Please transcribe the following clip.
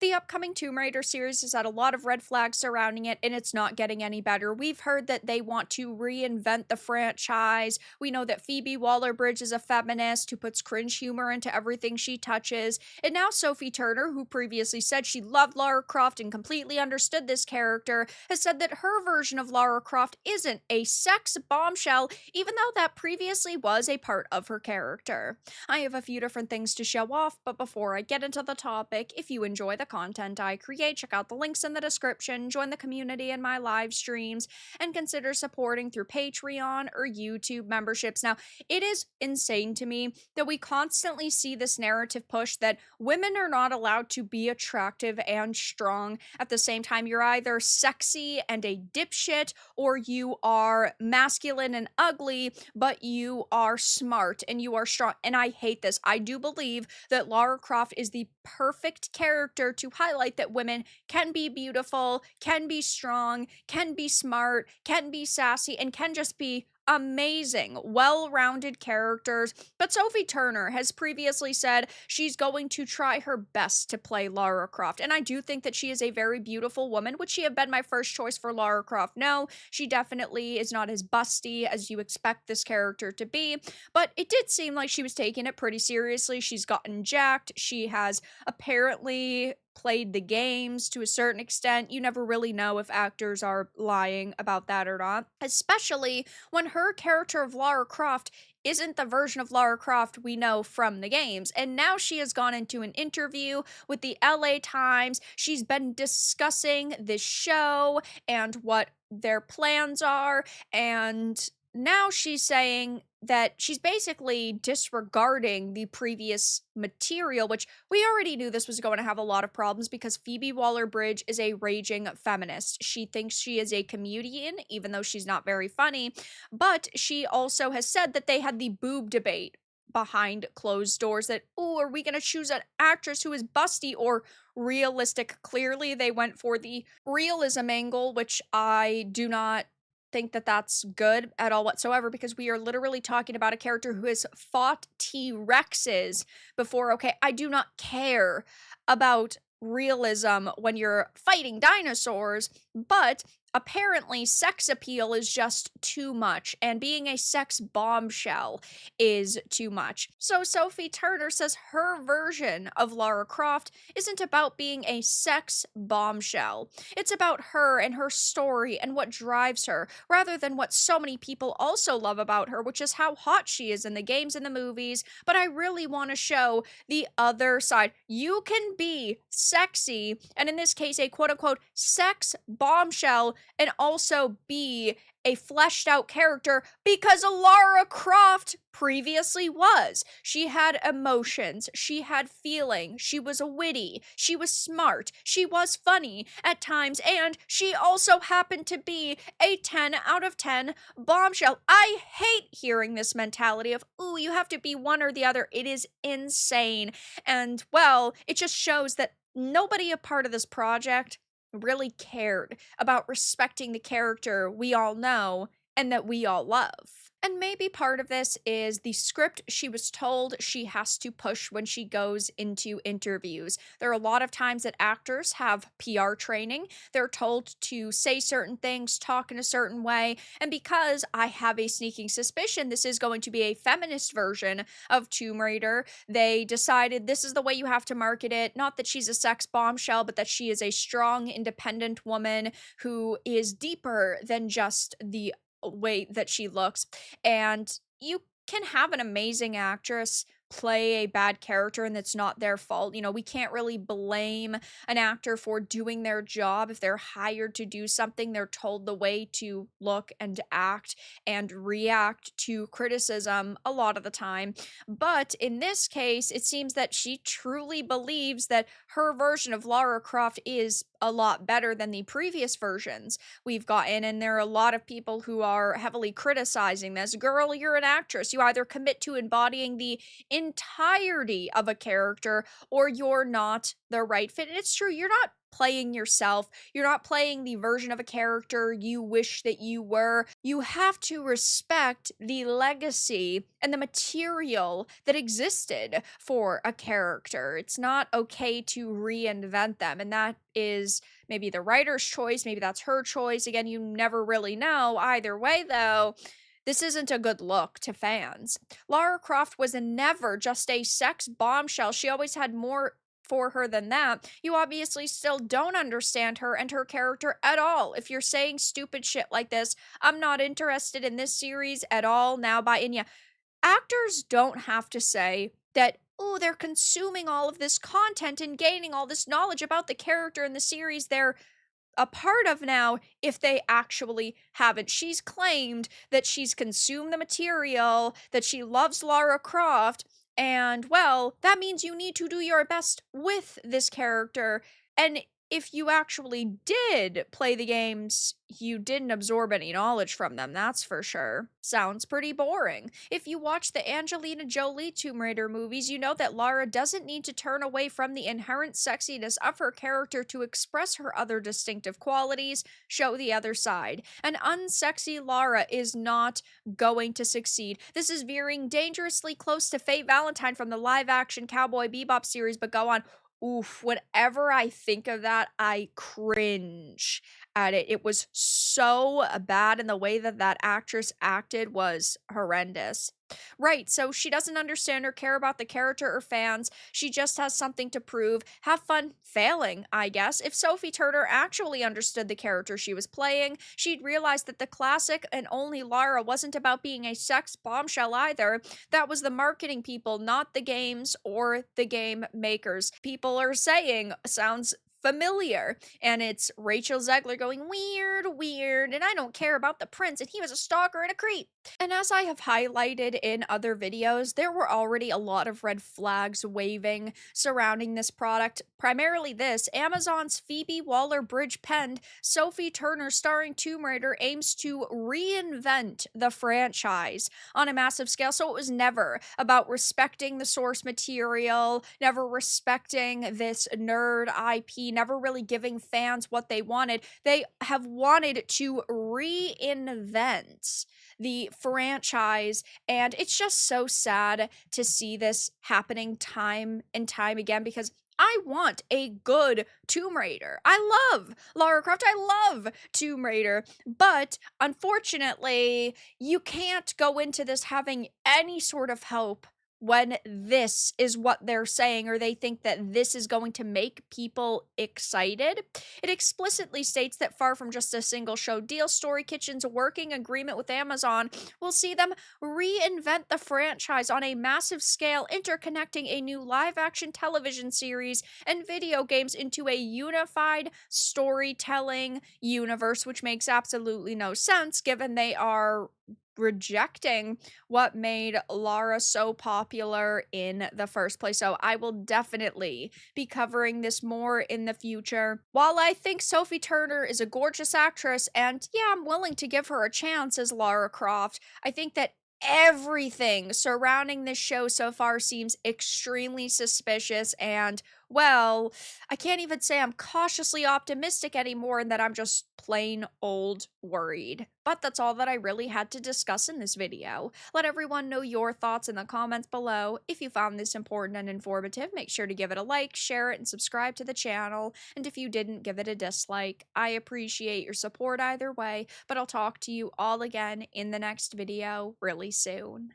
The upcoming Tomb Raider series has had a lot of red flags surrounding it, and it's not getting any better. We've heard that they want to reinvent the franchise. We know that Phoebe Waller-Bridge is a feminist who puts cringe humor into everything she touches. And now Sophie Turner, who previously said she loved Lara Croft and completely understood this character, has said that her version of Lara Croft isn't a sex bombshell, even though that previously was a part of her character. I have a few different things to show off, but before I get into the topic, if you enjoy the content I create, check out the links in the description, join the community in my live streams, and consider supporting through Patreon or YouTube memberships. Now, it is insane to me that we constantly see this narrative push that women are not allowed to be attractive and strong. At the same time, you're either sexy and a dipshit, or you are masculine and ugly, but you are smart and you are strong. And I hate this. I do believe that Lara Croft is the perfect character to highlight that women can be beautiful, can be strong, can be smart, can be sassy, and can just be amazing, well-rounded characters. But Sophie Turner has previously said she's going to try her best to play Lara Croft, and I do think that she is a very beautiful woman. Would she have been my first choice for Lara Croft? No, she definitely is not as busty as you expect this character to be, but it did seem like she was taking it pretty seriously. She's gotten jacked. She has apparently played the games to a certain extent. You never really know if actors are lying about that or not, especially when her character of Lara Croft isn't the version of Lara Croft we know from the games. And now she has gone into an interview with the LA Times. She's been discussing this show and what their plans are, and now she's saying that she's basically disregarding the previous material, which we already knew this was going to have a lot of problems because Phoebe Waller-Bridge is a raging feminist. She thinks she is a comedian, even though she's not very funny, but she also has said that they had the boob debate behind closed doors that, oh, are we going to choose an actress who is busty or realistic? Clearly, they went for the realism angle, which I do not think that that's good at all whatsoever, because we are literally talking about a character who has fought T-Rexes before. Okay, I do not care about realism when you're fighting dinosaurs, but apparently sex appeal is just too much, and being a sex bombshell is too much. So Sophie Turner says her version of Lara Croft isn't about being a sex bombshell. It's about her and her story and what drives her, rather than what so many people also love about her, which is how hot she is in the games and the movies. But I really want to show the other side. You can be sexy, and in this case, a quote-unquote sex bombshell, and also be a fleshed out character, because Lara Croft previously was. She had emotions, she had feeling, she was witty, she was smart, she was funny at times, and she also happened to be a 10 out of 10 bombshell. I hate hearing this mentality of, ooh, you have to be one or the other. It is insane. And well, it just shows that nobody a part of this project really cared about respecting the character we all know and that we all love. And maybe part of this is the script she was told she has to push when she goes into interviews. There are a lot of times that actors have PR training. They're told to say certain things, talk in a certain way, and because I have a sneaking suspicion this is going to be a feminist version of Tomb Raider, they decided this is the way you have to market it. Not that she's a sex bombshell, but that she is a strong, independent woman who is deeper than just the way that she looks. And you can have an amazing actress play a bad character and that's not their fault. You know, we can't really blame an actor for doing their job. If they're hired to do something, they're told the way to look and act and react to criticism a lot of the time. But in this case, it seems that she truly believes that her version of Lara Croft is a lot better than the previous versions we've gotten, and there are a lot of people who are heavily criticizing this. Girl, you're an actress. You either commit to embodying the entirety of a character or you're not the right fit. And it's true, you're not playing yourself. You're not playing the version of a character you wish that you were. You have to respect the legacy and the material that existed for a character. It's not okay to reinvent them. And that is maybe the writer's choice. Maybe that's her choice. Again, you never really know. Either way, though, this isn't a good look to fans. Lara Croft was never just a sex bombshell. She always had more for her than that. You obviously still don't understand her and her character at all. If you're saying stupid shit like this, I'm not interested in this series at all now by Inya. Actors don't have to say that, oh, they're consuming all of this content and gaining all this knowledge about the character in the series they're a part of now if they actually haven't. She's claimed that she's consumed the material, that she loves Lara Croft, and well, that means you need to do your best with this character. And if you actually did play the games, you didn't absorb any knowledge from them, that's for sure. Sounds pretty boring. If you watch the Angelina Jolie Tomb Raider movies, you know that Lara doesn't need to turn away from the inherent sexiness of her character to express her other distinctive qualities, show the other side. An unsexy Lara is not going to succeed. This is veering dangerously close to Fate Valentine from the live-action Cowboy Bebop series, but go on. Oof, whenever I think of that, I cringe at it. It was so bad, and the way that that actress acted was horrendous. Right, so she doesn't understand or care about the character or fans. She just has something to prove. Have fun failing, I guess. If Sophie Turner actually understood the character she was playing, she'd realize that the classic and only Lara wasn't about being a sex bombshell either. That was the marketing people, not the games or the game makers. People are saying, sounds familiar, and it's Rachel Zegler going weird, and I don't care about the prince, and he was a stalker and a creep. And as I have highlighted in other videos, there were already a lot of red flags waving surrounding this product. Primarily this, Amazon's Phoebe Waller-Bridge penned Sophie Turner starring Tomb Raider aims to reinvent the franchise on a massive scale. So it was never about respecting the source material, never respecting this nerd IP, never really giving fans what they wanted. They have wanted to reinvent the franchise, and it's just so sad to see this happening time and time again, because I want a good Tomb Raider. I love Lara Croft. I love Tomb Raider. But unfortunately, you can't go into this having any sort of hope when this is what they're saying, or they think that this is going to make people excited. It explicitly states that far from just a single show deal, Story Kitchen's working agreement with Amazon will see them reinvent the franchise on a massive scale, interconnecting a new live-action television series and video games into a unified storytelling universe, which makes absolutely no sense given they are rejecting what made Lara so popular in the first place. So I will definitely be covering this more in the future. While I think Sophie Turner is a gorgeous actress, and yeah, I'm willing to give her a chance as Lara Croft, I think that everything surrounding this show so far seems extremely suspicious, and well, I can't even say I'm cautiously optimistic anymore, and that I'm just plain old worried. But that's all that I really had to discuss in this video. Let everyone know your thoughts in the comments below. If you found this important and informative, make sure to give it a like, share it, and subscribe to the channel. And if you didn't, give it a dislike. I appreciate your support either way, but I'll talk to you all again in the next video really soon.